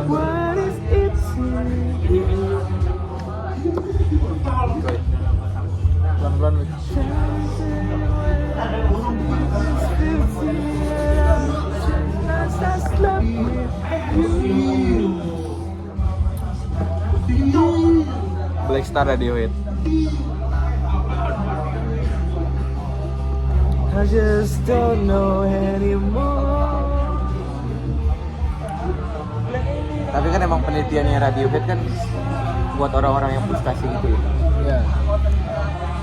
What is it? Pelan-pelan Wik. Black Star Radiohead. I just don't know anymore. Tapi kan emang penelitiannya Radiohead kan buat orang-orang yang frustasi gitu ya. Iya.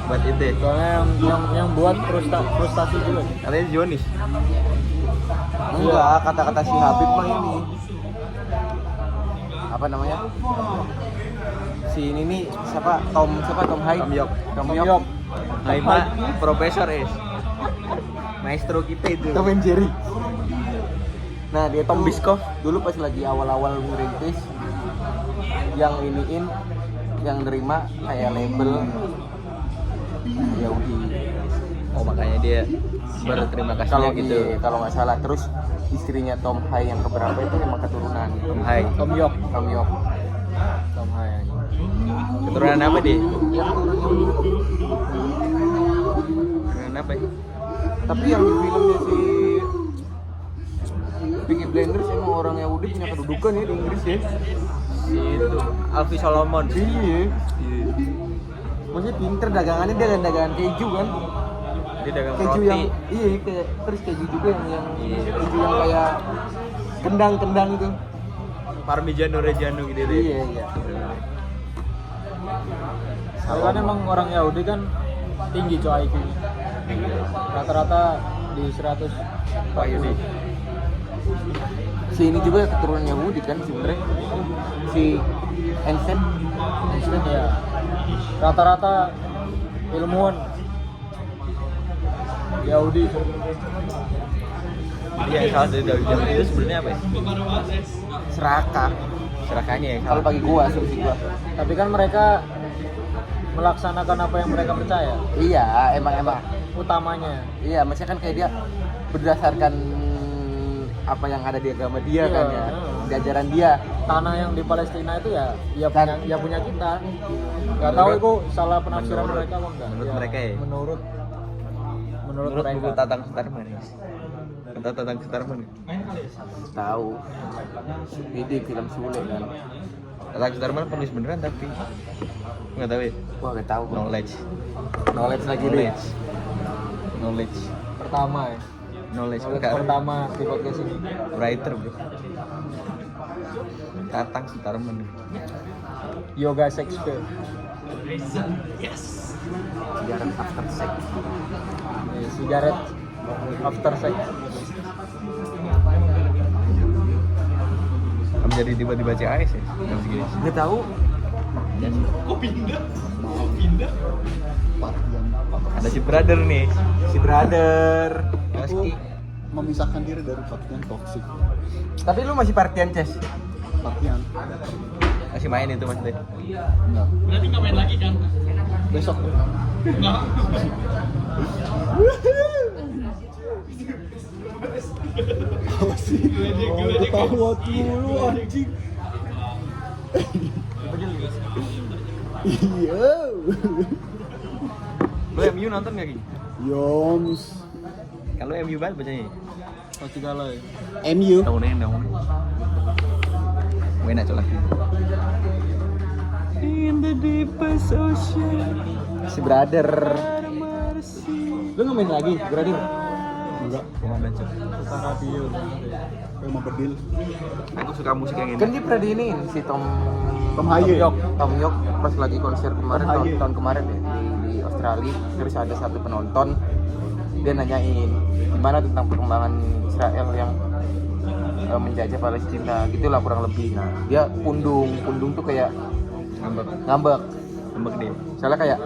Buat itu. Soalnya yang buat frustasi juga. Katanya Jonis. Enggak, kata-kata si Habib mah ini. Apa namanya? Si ini nih siapa? Tom Hai. Tom Yok. Hai mah profesor maestro kita itu. Tom and Jerry. Nah, dia Tom Biscoff dulu pas lagi awal-awal ngerintis yang iniin yang nerima kayak label Yahudi. Oh, makanya dia berterima kasihnya gitu. Kalau nggak salah, terus istrinya Tom Hai yang keberapa itu emang keturunan Tom Yok. Tom Hai. Keturunan apa dia? Ya keturunan apa ya? Tapi yang di filmnya si Peaky Blinders emang orang Yahudi punya kedudukan ya di Inggris ya. Si itu Alfie Solomon. Iya. Maksudnya pinter dagangannya, dia dagangan keju kan. Dia dagang keju roti. Yang iya kayak terus keju juga yang keju yang kayak kendang itu. Parmigiano Reggiano gitu deh. Iya. Soalnya kan emang orang Yahudi kan tinggi coy IQ-nya. Rata-rata di 100. Pak Yudi. Si ini juga keturunan Yahudi kan sebenarnya. Si Einstein ya. Rata-rata ilmuwan Yahudi. Dia salah dari Daud itu sebenarnya apa ya? Serakahnya ya. Kalau bagi gua, asumsi gua. Tapi kan mereka melaksanakan apa yang mereka percaya. Iya, emang utamanya. Iya, maksudnya kan kayak dia berdasarkan apa yang ada di agama dia kan ya, di ajaran dia. Tanah yang di Palestina itu ya punya kita. Gak tahu itu salah penafsiran mereka apa enggak. Menurut mereka ya. Menurut mereka. Buku Tatang Sutarman ya. Tatang Sutarman. Tahu. Ini film Sule kan. Tatang Sutarman penulis beneran tapi nggak tahu ya. Gua nggak tahu. Knowledge lagi deh. Knowledge. Pertama ya. Knowledge pertama di podcast ini. Writer bro. Tatang Sutarman. Yoga Shakespeare. Yes. Cigarette after sex. Cigarette after sex. Kamu jadi tiba-tiba CAS ya? Nggak tahu. Kok pindah? Ada si brother nih. Aku memisahkan diri dari partian toksik. Tapi lu masih partian Ces? Partian. Masih main itu Mas Deh? Enggak. Berarti nggak main lagi kan? Besok. Nggak. Apa sih? Ketawa dulu anjing. Iya. Lu MU nonton nggak Ki? Yoms. Kalau MU banget bacanya? Pasti galau ya. MU. Daun. Main aja lagi. In the deepest ocean. Si brother. Lu nggak main lagi, brother? Enggak. Gua baca. Suka radio. Kayak mau bedil. Aku suka musik yang ini. Kan dia pernah diinin si Tom Haye. Tom Yok pas lagi konser kemarin Tom Haye. tahun kemarin ya di Australia. Terus ada satu penonton dia nanyain gimana tentang perkembangan Israel yang menjajah Palestina gitulah kurang lebih. Nah dia pundung tuh kayak ngambek dia. Soalnya kayak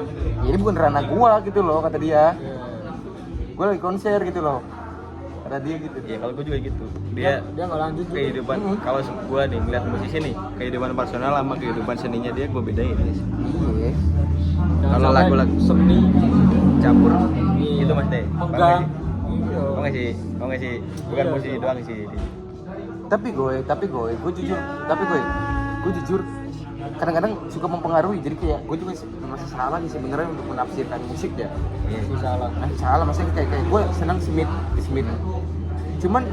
ya ini bukan ranah gua gitu loh kata dia. Gua lagi konser gitu loh kata dia gitu. Ya kalau gua juga gitu. Dia nggak lanjut juga. Kehidupan kalau gua nih ngeliat musisi nih kehidupan personal sama kehidupan seninya dia gua bedain. Iya. Kalau lagu-lagu seni campur itu Mas Teh. enggak. Oh nggak sih bukan musisi doang sih. Tapi gue jujur kadang-kadang suka mempengaruhi. Jadi kayak gue juga masih salah nih sebenarnya untuk menafsirkan musik ya. Salah. Masih salah, maksudnya kayak gue senang Smith. Cuman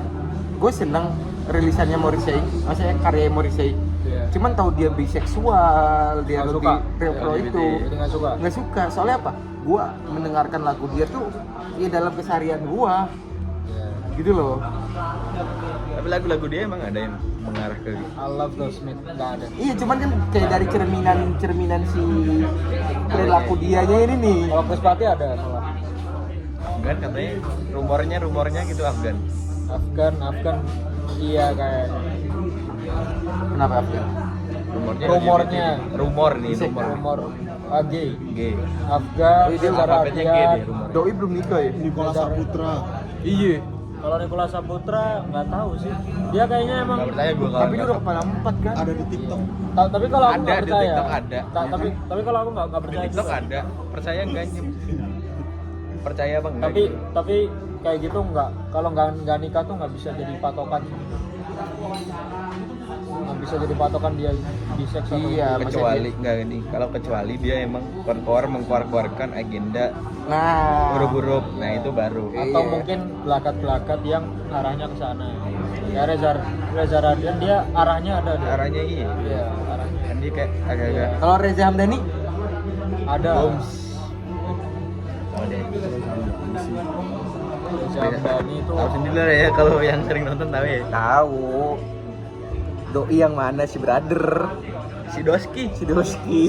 gue senang rilisannya Morrissey, maksudnya karya Morrissey. Iya. Cuman tahu dia biseksual, dia Nggak lebih suka. pro LGBT. itu. Jadi nggak suka. Soalnya apa? Gue mendengarkan lagu dia tuh ya dalam keseharian gue, gitu loh. Tapi lagu-lagu dia emang ada yang mengarah ke I love those Smith, nggak ada. Iya, cuman kan kayak dari cerminan si perilaku dianya ini nih. Kalau Chris Patti ada malah. kan katanya rumornya gitu Afgan. Afgan iya kayak Kenapa Abdul? Rumornya rumor gay gay. Afgan Dia alfabetnya gay deh rumornya. Doi belum nikah ya? Nicholas Saputra. iya. Kalau Nicholas Saputra nggak tahu sih, dia kayaknya emang Gak percaya gue kalau Tapi dia udah kepala 4 kan? Ada di TikTok. tapi kalau aku Ada, nggak di percaya TikTok ada. tapi kalau aku nggak di percaya TikTok juga. ada. Percaya enggak sih? Percaya bang? Tapi kayak gitu nggak, kalau nggak nikah tuh nggak bisa jadi patokan, nggak bisa jadi patokan dia bisex atau Iya, kecuali enggak ini. Kalau kecuali dia emang mengkeluarkan agenda Nah, huruf-huruf. Nah itu baru. atau Iya. mungkin belakat-belakat yang arahnya ke sana. Ya Reza Radian dia arahnya ada deh. Arahnya iya. Iya, arahnya. Kan dia kayak agak-agak kalau Reza Hamdani Ada. boms. Oh deh. Reza Hamdani itu Tahu sendiri lah ya kalau yang sering nonton tahu ya. tahu. Doi yang mana si brother? Si Doski. Si Doski.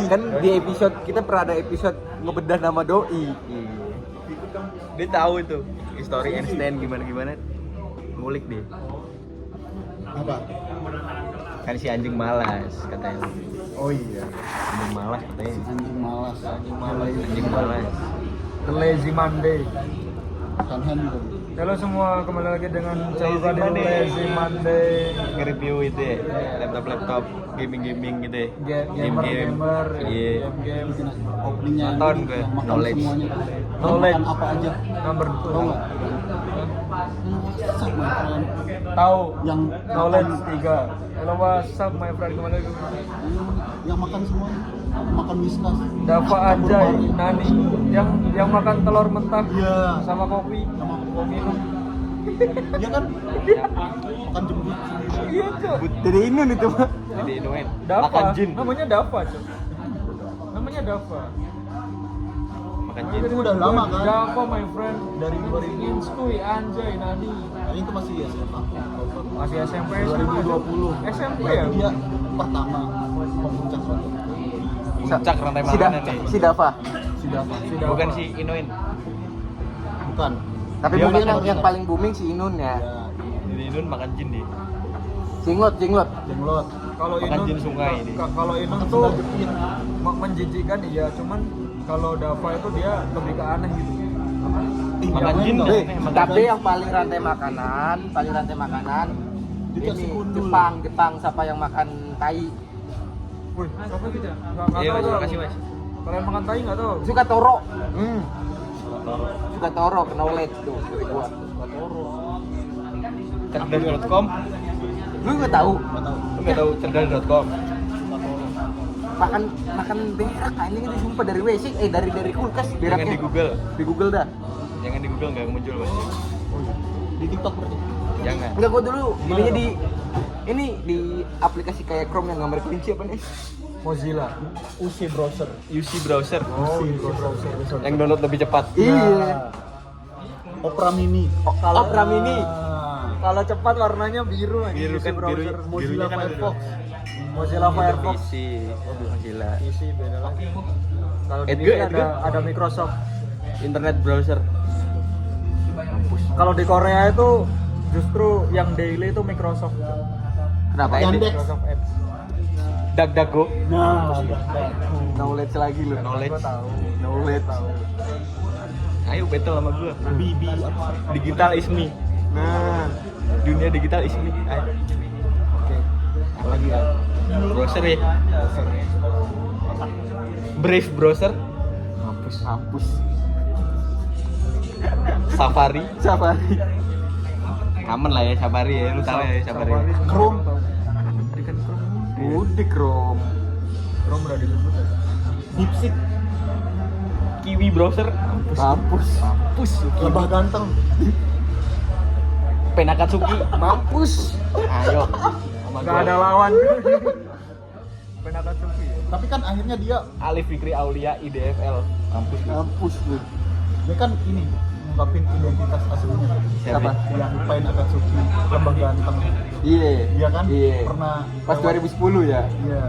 Kan di episode kita pernah ada episode ngebedah nama Doi. Dia tahu itu history Einstein gimana ngulik deh. Apa? Kan si anjing malas katanya. Oh iya. Anjing malas katanya. Anjing malas. Anjing malas. The Lazy Monday. Kanhan juga. Halo semua, kembali lagi dengan Lazy channel Monday. Lazy Monday. Nge-review itu ya, laptop gaming gitu ya. Gamer, Iya. game. Openingnya Nonton yang gue, makan knowledge. semuanya. Knowledge. Makan apa aja? Number Tahu 2. nggak? Sak, my friend. Tahu. Yang Knowledge makan- 3. Halo what's up my friend, kembali lagi. yang makan semuanya. Makan whiskas. Dava Campur Anjay, baru. Nani yang makan telur mentah Iya. sama kopi. Sama minum. Iya kan? Makan jembut. Iya tuh. Jadi Inun itu mah. Jadi Noen. Dava. Makan jin. Namanya Dava, cuy. Namanya Dava. Makan jin. Itu udah lama kan? Dava my friend. Dari 2000. Inskui Anjay, Nani. Nah, itu masih ya SMA. Masih SMP 2020. SMP Berarti ya? dia pertama pemuncak suatu. Puncak rantai Si makanan nih. Si Dava. Sudah apa? Bukan si Inoin. Bukan. Tapi Dia mungkin makan yang whiskas. paling booming si Inun ya. Ya, Jadi Inun makan jin deh. Jenglot. jenglot. Kalau Makan jin sungai ini. Kalau Inun Makan tuh sendal jepit. menjijikan iya, cuman kalau Dava itu dia lebih ke aneh gitu. Makan Yang jin lain dong. nggak? Eh, tapi yang paling rantai makanan Dikasih ini kundul. Jepang siapa yang makan tai? Wih, siapa gitu ya? Nggak Iya tahu mas, tuh. makasih mas. Kalian makan tai nggak tahu? Suka Toro. Suka Toro, knowledge tuh dari gua. Cerdas.com. Lu nggak tahu Lu nggak tahu cerdas.com? makan berak anjing itu sumpah dari WC dari kulkas Jangan beraknya. di Google. Di Google dah. Jangan di Google nggak muncul pasti. Di TikTok berarti. Jangan. Enggak, gua dulu belinya di aplikasi kayak Chrome yang gambar kelinci apa nih? Mozilla. UC browser. UC browser. Oh, browser. Yang download lebih cepat. Iya. Opera Mini. Opera Mini. Kalau cepat warnanya biru aja. Biru kan, browser. birunya Mozilla kan ada Firefox. Mozilla Firefox. PC. Mozilla. Isi beda lagi. Kalau di Edgar, sini ada Microsoft. Internet browser. Kalau di Korea itu justru yang daily itu Microsoft. Kenapa? Yandex. Microsoft Edge. DuckDuckGo. Nah, Knowledge lagi lu. Knowledge. Gua tahu. Knowledge. Ayo battle sama gua. BB. Digital is me. Nah, Dunia digital is me. Ayo. Oke. Apa lagi ya? Browser ya. Brave browser. hapus. Safari. Safari. Aman lah ya, Sabari ya, lu tahu ya Sabari. Chrome. Udah Chrome. Chrome udah disebut ya. Dipsik. Kiwi browser. Mampus. Lebah ganteng. Penakatsuki. Mampus. Ayo. Gak ada lawan. Penakatsuki. Tapi kan akhirnya dia Alif Fikri Aulia IDFL. Mampus lu. dia kan ini ngungkapin identitas aslinya. Siapa? Yang lupain Akatsuki, lebah ganteng. Iya. Dia kan Iya. pernah Pas lewat- 2010 ya. Iya.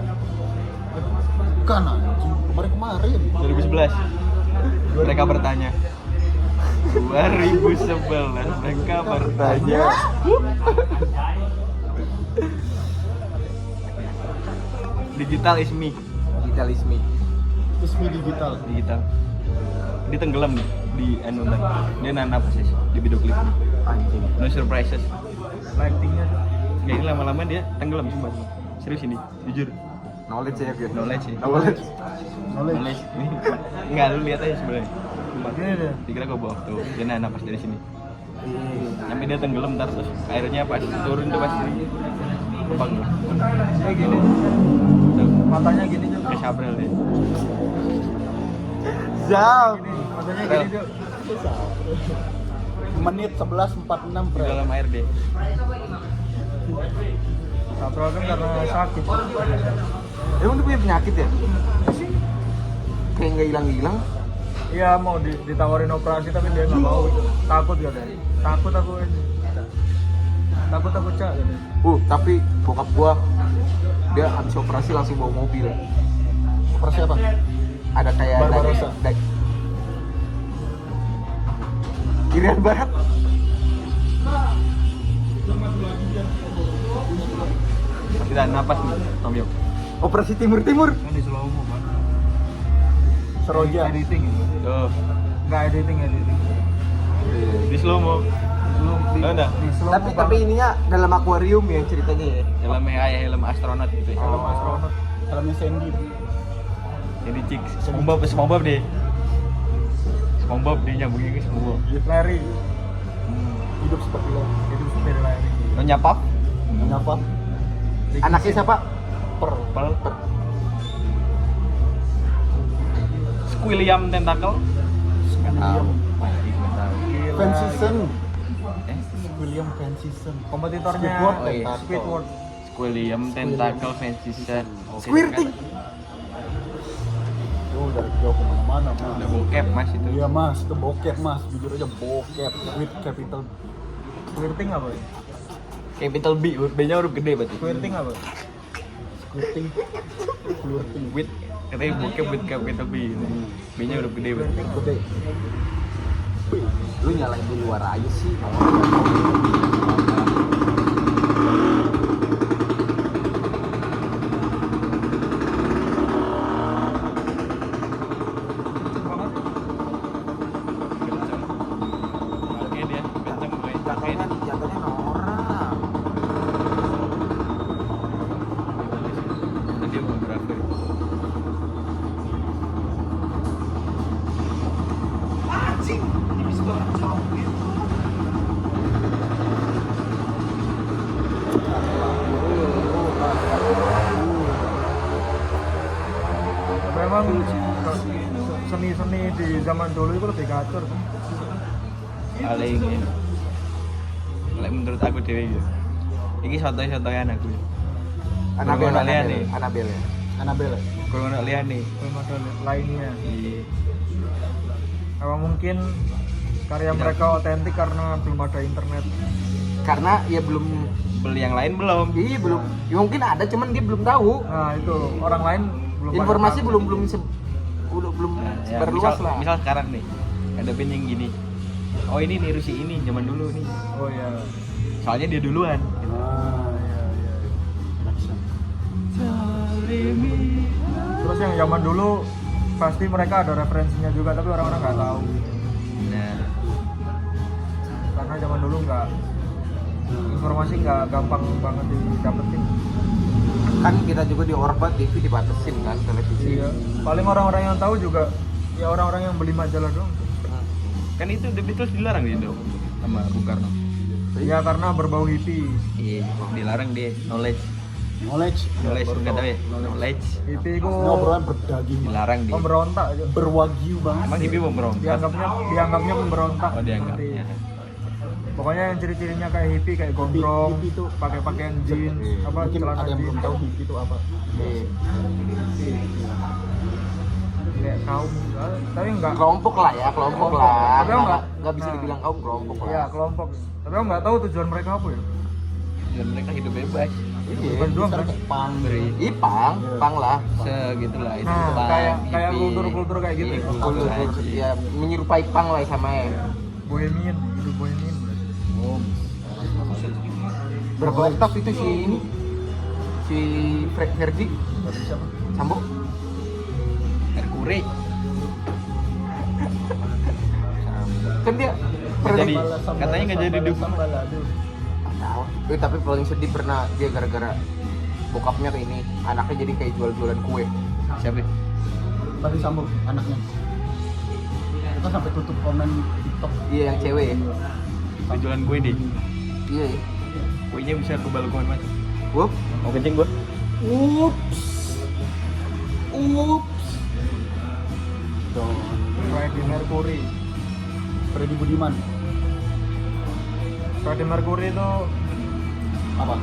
Bukan anjing, kemarin. 2011. Mereka bertanya. 2011 mereka bertanya. Digital is me. Digitalisme. Ismi digital. Digital. Dia tenggelam di anu lah. Dia nanap sih di video klip. Anjing. No surprises. Lightingnya tuh. Ya ini lama-lama dia tenggelam sumpah. Serius ini, jujur. Knowledge ya, Bion. Knowledge sih. Knowledge. Knowledge. Nih. Enggak lu lihat aja sebenarnya. Sumpah. Gini deh. Dikira gua bohong tuh. Dia napas dari sini. Iya. Sampai dia tenggelam ntar terus airnya pas turun tuh pasti lubang tuh. Kayak gini. Tuh. Matanya gini juga. Kayak Sabrel deh. Jam. Gini, matanya gini juga. Menit 11.46 Di Bre. dalam air deh. Sabrol kan karena sakit. Emang dia punya penyakit ya? Kayak nggak hilang-hilang. Iya mau ditawarin operasi tapi dia nggak mau. Takut katanya. Takut aku ini. Takut aku cak katanya. Tapi bokap gua dia habis operasi langsung bawa mobil. Operasi apa? Ada kayak Barbarossa. Irian Barat. Kita napas nih, Tom Yop. Operasi Timur-Timur. Kan di slow mo kan. Seroja. Editing itu. Tuh, Nggak editing. di slow mo. Belum di, Oh, udah. di slow mo Tapi ininya dalam akuarium ya ceritanya ya. Helm kayak helm astronot gitu ya. film astronot. Dalamnya Sandy. Jadi cik, SpongeBob deh. SpongeBob dia nyambungin ke SpongeBob. Larry. Hidup seperti lo. Itu sepeda Larry. Nyonya Pop, Kenapa? Anaknya siapa? Pel, Squilliam Tentacle. William Van Gila. Season. Eh, William Van Season. Kompetitornya Squidward, oh iya. Squidward. Squilliam Tentacle Fancy Set. Squirting. Tuh dari jauh kemana-mana mas. Udah bokep mas itu. Iya mas, itu bokep mas. Jujur aja bokep. With capital. Squirting apa? Ya? Capital B, B-nya huruf gede berarti. Squirting apa? Squirting. Flirting. With, katanya bokep with capital B. B-nya huruf gede berarti. Gede. Lu nyalain di luar aja sih. Oke dia, kenceng gue. Jatuhnya norak. Tadi dia mau berapa? Memang seni-seni di zaman dulu itu lebih gacor kan? Paling ya. Paling menurut aku dewe ya. Iki sotoy-sotoyan aku. Anabel, Kurang lihat nih. Anabel ya. Annabelle. Kurang nak lihat nih. Belum ada lainnya. Iya. Apa mungkin karya mereka otentik karena belum ada internet? Karena ya belum Beli yang lain belum. Iya belum. Ya mungkin ada cuman dia belum tahu. Nah itu orang lain belum pada Informasi tahu. belum belum Nah, ya, sebar misal, luas lah. misal sekarang nih ada band yang gini. Oh ini niru si ini zaman dulu nih. Oh iya. Soalnya dia duluan. Ah, iya, iya. Terus yang zaman dulu pasti mereka ada referensinya juga tapi orang-orang nggak tahu Nah, karena zaman dulu nggak informasi nggak gampang banget didapetin. Kan kita juga di Orba TV dibatasin kan televisi. Iya. Paling orang-orang yang tahu juga ya orang-orang yang beli majalah doang. kan itu The Beatles dilarang di Indo sama Bung Karno. Ya karena berbau hippie. Iya, dilarang dia knowledge Knowledge. enggak tahu ya knowledge Hippie itu Ini obrolan berdaging. dilarang dia. pemberontak aja. Berwagyu banget. Emang hippie pemberontak? Dianggapnya pemberontak. Oh dianggapnya. Pokoknya yang ciri-cirinya kayak hippie, kayak gondrong, Hippie itu pakai pakaian jeans, apa Mungkin celana ada yang belum jeans, tahu hippie itu apa. kayak kaum, tapi enggak. Kelompok lah ya, kelompok lah. Tapi Nggak bisa dibilang kaum, kelompok lah. Iya kelompok. Tapi aku nggak tahu tujuan mereka apa ya. Dan mereka hidup bebas. Iya. Bukan doang kan. Kayak pang. Ipang, pang lah. Segitulah itu. Nah, Bang, kayak hippie. kultur-kultur kayak gitu. Iya, Kultur, kultur aja. ya menyerupai pang lah sama ya. Bohemian, hidup bohemian. Oh. Berapa oktav itu si ini? Si Ferdi Berarti siapa? Sambo? Merkuri. Kan dia pernah Jadi katanya nggak jadi dukung. tahu. Tapi paling sedih pernah dia gara-gara bokapnya ke ini, anaknya jadi kayak jual-jualan kue. Siapa? Tadi sambung anaknya. Kita sampai tutup komen TikTok. Iya yang cewek ya. Jualan kue deh. Iya. Ya. Kuenya bisa ke balkon mas. Wup. Mau kencing gua? Ups. Don. Freddie Mercury. Freddy Budiman. Freddie Mercury itu Apa?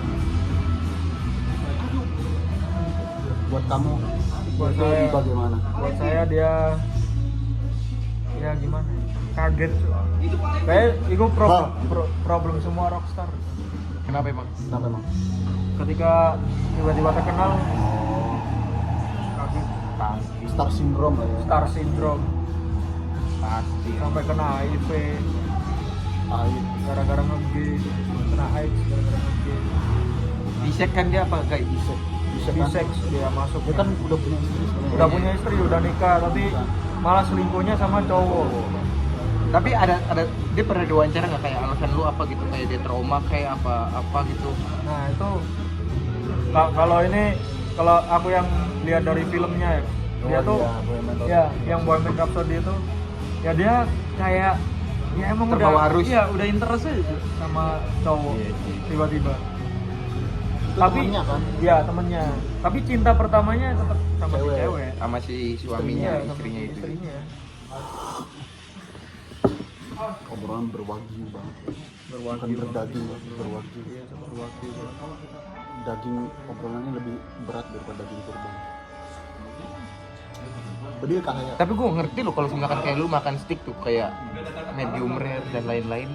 Buat kamu Buat itu saya. bagaimana? buat saya dia ya gimana? Kaget. Kayak itu problem semua rockstar. Kenapa emang? Kenapa emang? Ketika tiba-tiba terkenal, kaget. Star syndrome lah ya. Star syndrome. Pasti. Sampai kena HIV Air. gara-gara nge-gay, kena AIDS gara-gara nge-gay. Bisek kan dia apa kayak Bisa. Bisa kan? Bisex dia masuk. Dia kan udah punya istri sebenarnya. udah punya istri, udah nikah, tapi malah selingkuhnya sama cowok. Tapi ada dia pernah diwawancara nggak kayak alasan lu apa gitu, kayak dia trauma kayak apa gitu. Nah itu kalau aku yang lihat dari filmnya ya, dia tuh iya, Bohemian Rhapsody. ya yang Bohemian Rhapsody itu ya dia kayak ya emang Terbawa udah arus. iya udah interest aja sama cowok tiba-tiba. Itu Tapi temennya kan? iya temennya. Tapi cinta pertamanya tetap sama si Cewek. cewek. Sama si suaminya, Iya, sama istrinya itu. istrinya. Obrolan berwagyu banget. Bukan berdaging, berwagyu. Iya, sama berwakil. Daging obrolannya lebih berat daripada daging kurban. Bedil kayak Tapi gue ngerti loh kalau misalkan kayak lu makan steak tuh kayak medium rare dan lain-lain.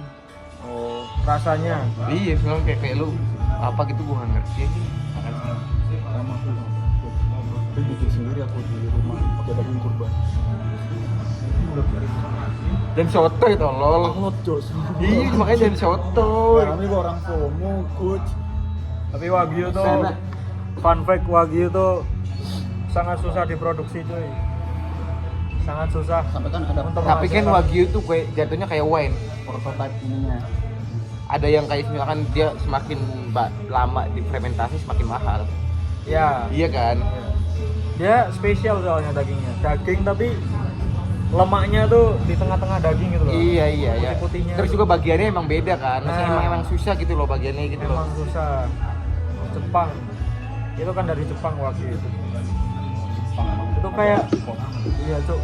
Oh, rasanya. Iya, misalkan kayak lu apa gitu gue nggak ngerti aja makan steak. sama aku. Tapi bikin sendiri aku di rumah pakai daging kurban. Dan soto itu lol. Upload jos. Iya, makanya jadi soto. Kami gua orang FOMO, coach. Tapi wagyu tuh fun fact, wagyu tuh sangat susah diproduksi cuy. Sangat susah. Sampai kan ada Untuk Tapi kan menghasilkan- wagyu tuh kayak jatuhnya kayak wine. prototype ininya. Ada yang kayak misalkan dia semakin lama difermentasi semakin mahal. Ya. Iya kan? Dia spesial soalnya dagingnya. Daging tapi lemaknya tuh di tengah-tengah daging gitu loh. Iya iya ya. Putih-putihnya Terus tuh. juga bagiannya emang beda kan. Maksudnya Nah. emang susah gitu loh bagiannya gitu loh. Emang susah. Jepang. Itu kan dari Jepang wagyu itu. Itu kayak iya cuk.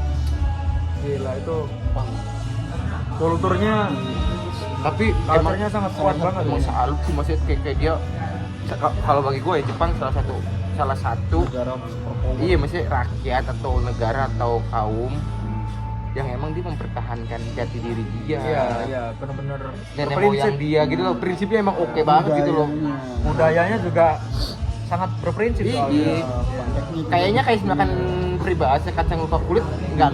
Gila itu kulturnya Tapi culture-nya sangat kuat banget. Emang ya. salut sih maksudnya kayak dia kalau bagi gue ya Jepang salah satu Negara superpower. iya maksudnya rakyat atau negara atau kaum yang emang dia mempertahankan jati diri dia. Iya, benar-benar Nenek berprinsip. moyang dia gitu loh, prinsipnya emang oke banget gitu loh. Budayanya juga sangat berprinsip Iya. soalnya. Kayaknya kayak misalkan peribahasa kacang lupa kulit nggak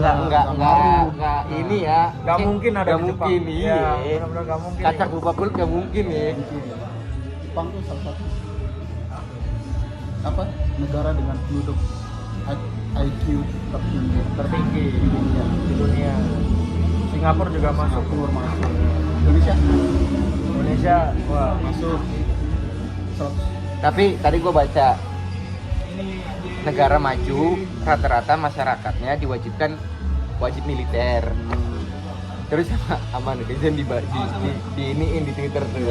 ini ya. Nggak mungkin ada Nggak di Jepang. mungkin Iya, iya. benar-benar nggak mungkin. Kacang lupa kulit nggak mungkin ya. Jepang tuh salah satu apa negara dengan penduduk IQ tertinggi tertinggi di dunia. Singapura juga masuk. Singapura masuk. Indonesia Indonesia wah masuk. Tapi tadi gue baca negara maju rata-rata masyarakatnya diwajibkan wajib militer. Terus sama netizen di iniin di Twitter tuh.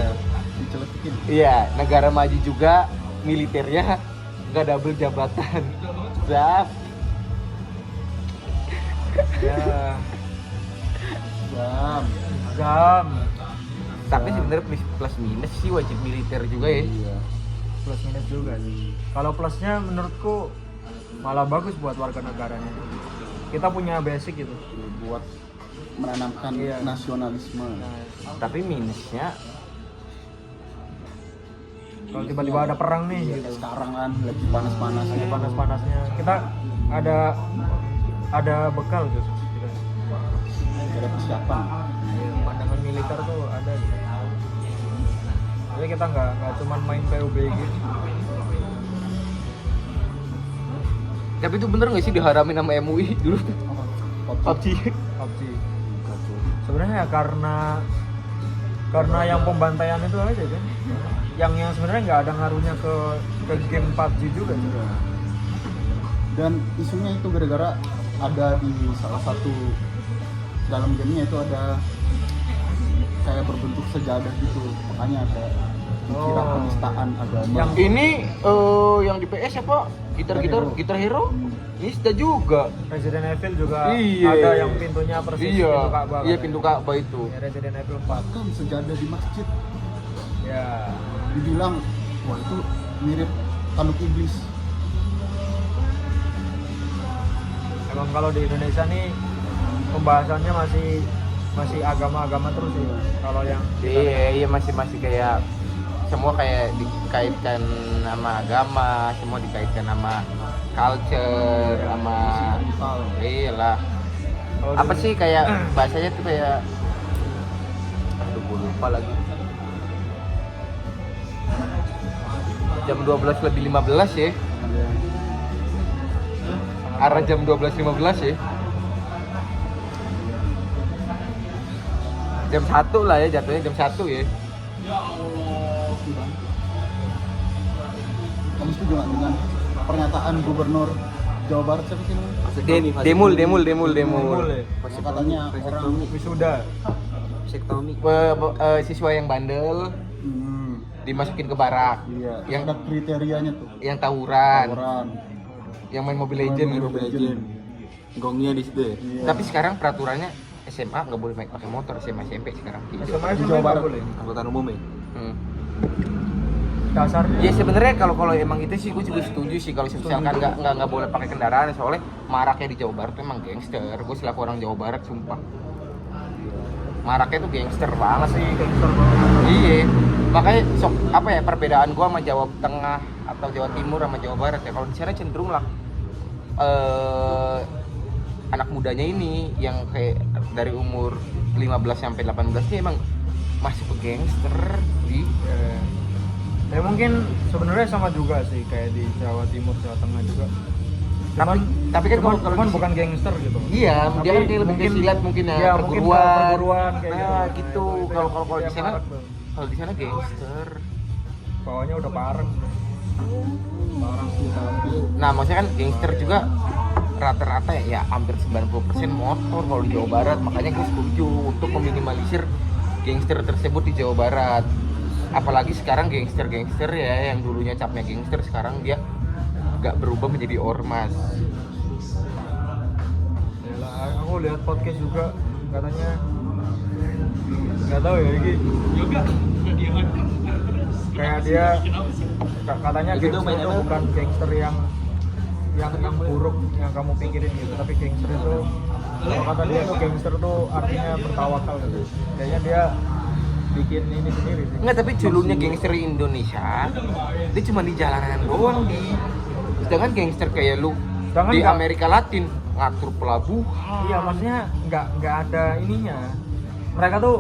Diceletukin. Iya, negara maju juga militernya nggak double jabatan. Zap. Ya, Jam. Tapi sebenarnya plus minus sih wajib militer juga ya. Iya. plus minus juga sih. Kalau plusnya menurutku malah bagus buat warga negaranya. Kita punya basic gitu. Buat menanamkan Iya. nasionalisme. Nah, Tapi minusnya kalau tiba-tiba ada perang nih Iya, gitu. sekarang kan lagi panas-panasnya. Lagi panas-panasnya. Kita ada bekal gitu. Kita. Ada persiapan. Iya, pandangan militer tuh ada gitu. Jadi kita nggak cuman main PUBG gitu. tapi itu bener nggak sih diharamin sama MUI dulu PUBG? PUBG. Sebenarnya ya karena yang pembantaian itu aja kan. Yang sebenarnya nggak ada ngaruhnya ke game PUBG juga sih. Dan isunya itu gara-gara ada di salah satu dalam gamenya itu ada kayak berbentuk sejadah gitu, makanya kayak dikira Oh. penistaan agama. Yang- Ini yang di PS apa? Gitar Hero? Ini sudah juga. Resident Evil juga Iya. ada yang pintunya persis Iya. pintu Ka'bah. Iya, kan? pintu Ka'bah itu. Ya, Resident Evil 4. Bahkan sejadah di masjid Ya. dibilang wah itu mirip tanduk iblis. Emang kalau di Indonesia nih pembahasannya masih agama-agama terus sih. Kalau yang Iya, masih kayak semua kayak dikaitkan sama agama, semua dikaitkan sama culture, sama iyalah. kalau Apa di- sih kayak bahasanya tuh kayak aduh gue lupa lagi. Jam 12:15 ya. Arah jam 12:15 ya. Jam 1 lah ya, jatuhnya jam 1 ya. Kamu setuju nggak dengan pernyataan Gubernur Jawa Barat siapa sih namanya? Demul. Demul ya. Katanya orang Wisuda. Siswa yang bandel dimasukin ke barak, iya, yang ada kriterianya tuh. yang tawuran, Orang yang main Mobile Legends. Gongnya di situ ya. Iya. Tapi sekarang peraturannya SMA nggak boleh pakai motor, SMA SMP sekarang gitu. SMA Di itu Jawa nggak Barat. boleh. Angkutan umum ya. Hmm. Dasarnya. Ya sebenarnya kalau emang itu sih gue juga setuju sih kalau misalkan nggak boleh pakai kendaraan soalnya maraknya di Jawa Barat tuh emang gangster. Gue selaku orang Jawa Barat sumpah maraknya tuh gangster banget sih. Gangster banget. Iya, makanya sok apa ya perbedaan gua sama Jawa Tengah atau Jawa Timur sama Jawa Barat ya. Kalau di sana cenderung lah anak mudanya ini yang kayak dari umur 15 sampai 18 ini emang masuk ke gangster di Ya mungkin sebenarnya sama juga sih kayak di Jawa Timur, Jawa Tengah juga. Tapi kan kalau cuman di- bukan gangster gitu. Iya, Tapi dia kan kayak lebih ke silat mungkin ya, Iya, mungkin perguruan kayak nah, gitu. gitu. Nah, itu Kalau di yang sana marak tuh. kalau di sana gangster. Bawahnya udah pareng. orang sih tapi Nah, maksudnya kan gangster juga rata-rata ya hampir 90% motor kalau di Jawa Barat. Makanya gue setuju untuk meminimalisir gangster tersebut di Jawa Barat. Apalagi sekarang gangster-gangster ya yang dulunya capnya gangster sekarang dia nggak berubah menjadi ormas. Yalah, aku lihat podcast juga katanya nggak tahu ya ini Yoga dia kayak dia katanya Gitu, gangster main itu apa? bukan gangster yang buruk yang kamu pikirin gitu, tapi gangster itu kalau kata dia tuh gangster tuh artinya bertawakal gitu. Kayaknya dia bikin ini sendiri sih. Enggak, tapi culunnya gangster di Indonesia dia cuma di jalanan doang di. Sedangkan gangster kayak lu Sedangkan di nggak- Amerika Latin ngatur pelabuhan. Iya, maksudnya nggak ada ininya. Mereka tuh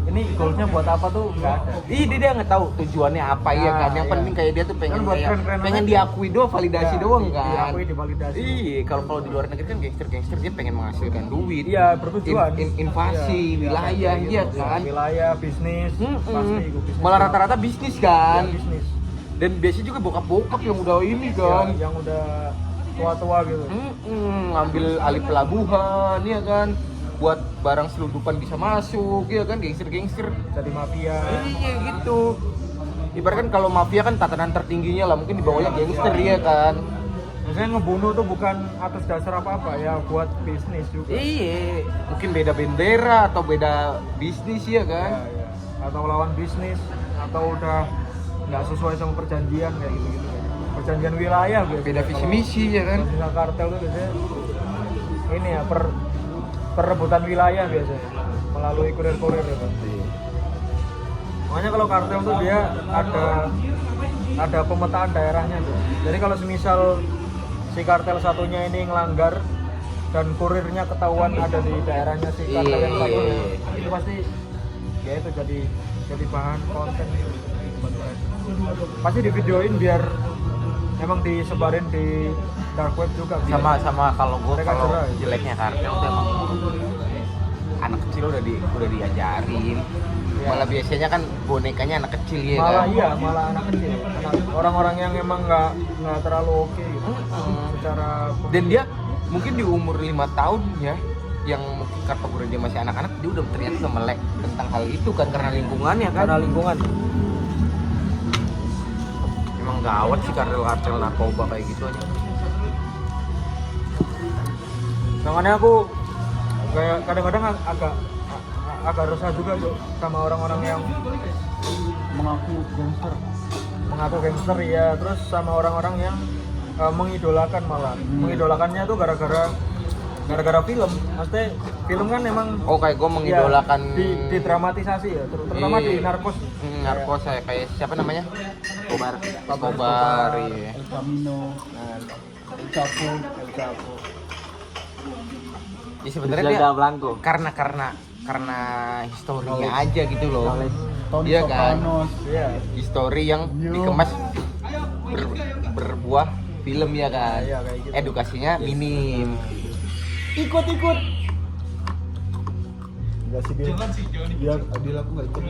ini goalsnya buat apa tuh nggak ada. Dia nggak tahu tujuannya apa ya Nah, kan. Yang iya. penting kayak dia tuh pengen Kan buat kayak keren-keren pengen aja. diakui doang, validasi Ya, doang kan. diakui, divalidasi. Iya, kalau di luar negeri kan gangster dia pengen menghasilkan duit. Iya, bertujuan. Invasi Iya, wilayah, iya, iya gitu. kan. Wilayah, bisnis, pasti ikut bisnis. Malah rata-rata bisnis kan. Iya, bisnis. Dan biasanya juga bokap-bokap yang udah ini kan. Yang udah tua-tua gitu. Ngambil alih pelabuhan, ya kan. buat barang selundupan bisa masuk, ya kan, gangster-gangster. Jadi mafia. Iya gitu. Ibaratkan kalau mafia kan tatanan tertingginya lah, mungkin di bawahnya gangster ya kan. Biasanya ngebunuh tuh bukan atas dasar apa-apa ya, buat bisnis juga. Iya, mungkin beda bendera atau beda bisnis ya kan. Ya. Atau lawan bisnis, atau udah nggak sesuai sama perjanjian kayak gitu-gitu. Perjanjian wilayah biasanya. Beda visi misi ya kan. Kalau kartel tuh biasanya ini ya perebutan wilayah biasanya melalui kurir-kurir ya pasti. Makanya kalau kartel tuh dia ada pemetaan daerahnya tuh. Jadi kalau semisal si kartel satunya ini ngelanggar dan kurirnya ketahuan ada di daerahnya si kartel yang satunya, itu pasti ya itu jadi bahan konten buat mereka. Pasti divideoin biar emang disebarin di dark web juga. Sama kalau gue Mereka kalau cerai. jeleknya kartel tuh emang anak kecil udah diajarin. Iya. Malah biasanya kan bonekanya anak kecil ya Malah kan. iya, malah anak kecil, orang-orang yang emang nggak terlalu oke gitu secara Dan dia mungkin di umur 5 tahun ya, yang mungkin kategori dia masih anak-anak, dia udah ternyata udah melek tentang hal itu kan karena lingkungannya kan. karena lingkungan. Emang gawat sih kartel-kartel narkoba kayak gitu aja. Makanya aku kayak kadang-kadang agak resah juga tuh sama orang-orang yang mengaku gangster. mengaku gangster ya, terus sama orang-orang yang mengidolakan malah. Mengidolakannya tuh gara-gara film. Maksudnya film kan emang Oh kayak gue mengidolakan ya, didramatisasi ya, terutama Iya. di Narcos. Narkos kayak siapa namanya? Escobar. Iya. El Camino, El Chapo. Ya sebenarnya dia karena historinya aja gitu loh. Tony Iya kan? Sopranos. Iya. History yang Yo. dikemas berbuah film ya kan. Iya, kayak gitu. Edukasinya minim. Ikut. Enggak sih dia adil aku nggak ikut.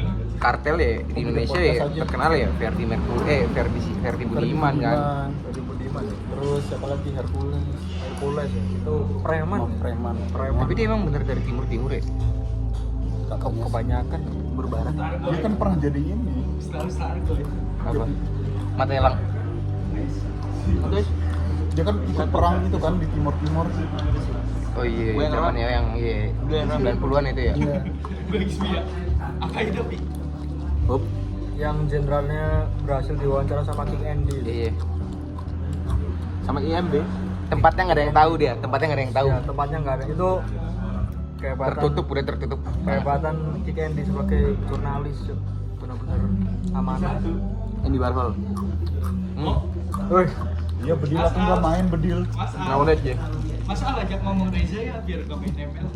Kartel ya di Indonesia ya terkenal ya Ferdi Budiman kan. Ferdi Budiman ya. Terus siapa lagi Hercules. Hercules ya. Itu preman. Preman. Tapi dia emang bener dari timur ya. Katanya Kebanyakan Berbarat. dia kan pernah jadi ini. Apa? Mata elang. Terus? Dia kan ikut perang itu kan di Timur sih. Oh iya, zaman ya yang 90-an itu ya. Iya. Hop. yang jenderalnya berhasil diwawancara sama King Andy. Iya. Sama IMB. Tempatnya nggak ada yang tahu dia. Ya, tempatnya nggak ada. Itu kehebatan. Udah tertutup. Kehebatan King Andy sebagai jurnalis, Cuk. Benar-benar amanah. Ini Warhol. Wih, Iya bedil aku nggak main bedil. Naon aja. Masa ajak ngomong Reza ya biar gak main ML.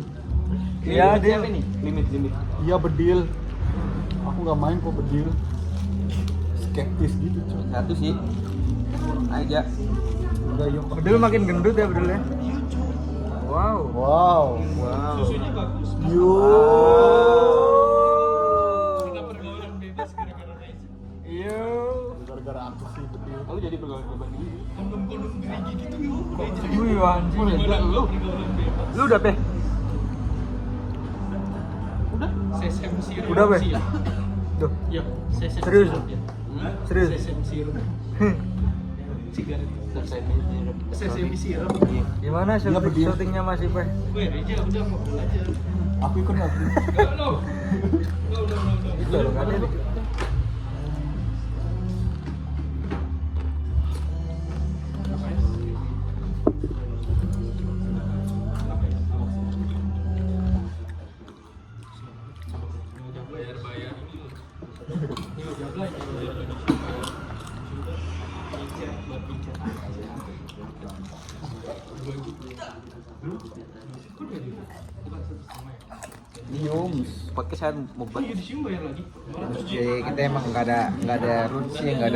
iya dia Limit. Iya bedil. Aku nggak main kok bedil. Skeptis gitu cuy. Satu sih. Aja. Udah yuk. bedil makin gendut ya bedelnya. Wow. Wow. Susunya bagus. Yo. Kita pergaulan bebas gara-gara Reza. Iya. Gara-gara aku sih bedil. Aku jadi bergaul bebas gitu. Kondom-kondom gerigi gitu yuk. Reza. Wih anjing. Lu. Pergaulan bebas. Lu udah teh? Sesem sirup. Udah, Beh? sih. Duh. Iya, sesem Serius? sirup, ya. Serius? Sesem sirup. Sigaret. Sesem sirup. Gimana Iya, bedil. syutingnya Mas Ipe? Weh, Reza udah ngobrol aja. Aku ikut nggak? No. Itu loh kan ini. Yums. Podcast saya mau buat. Iya, di sini bayar lagi. Jadi kita emang nggak ada rootsnya, nggak